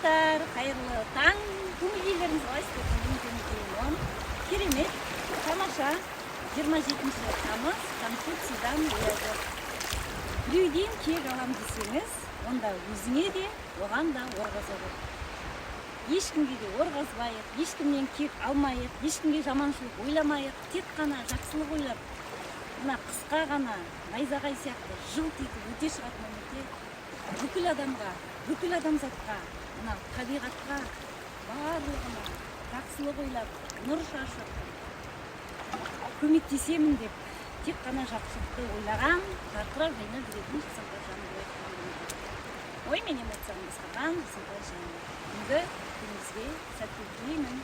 достар, қайырлы таң. Көңіл-күйлеріңіз қалай істеп? Керемет, тамаша. 27 тамыз Конфуцийдан оязы. Біреуден кек алам десеңіз, онда өзіңе де, оған да орғаза бол. Ешкімге де орғазбайық, ешкімнен кек алмайық, ешкімге жаманшылық ойламайық, тек қана жақсылық ойлап, мына қысқа ғана найзағай сияқты жылт етіп өте шығатын өмірде бүкіл адамға, бүкіл адамзатқа, мына табиғатқа барлығына жақсылық ойлап, нұр шашып, көмектесемін деп, тек қана жақсылықты ойлаған, жарқырап жайнап жүретін Жасампаз жаным. Ой мен эмоцияны басқарған Жасампаз жаным. Бүгінгі күніңізге сәттілік тілеймін.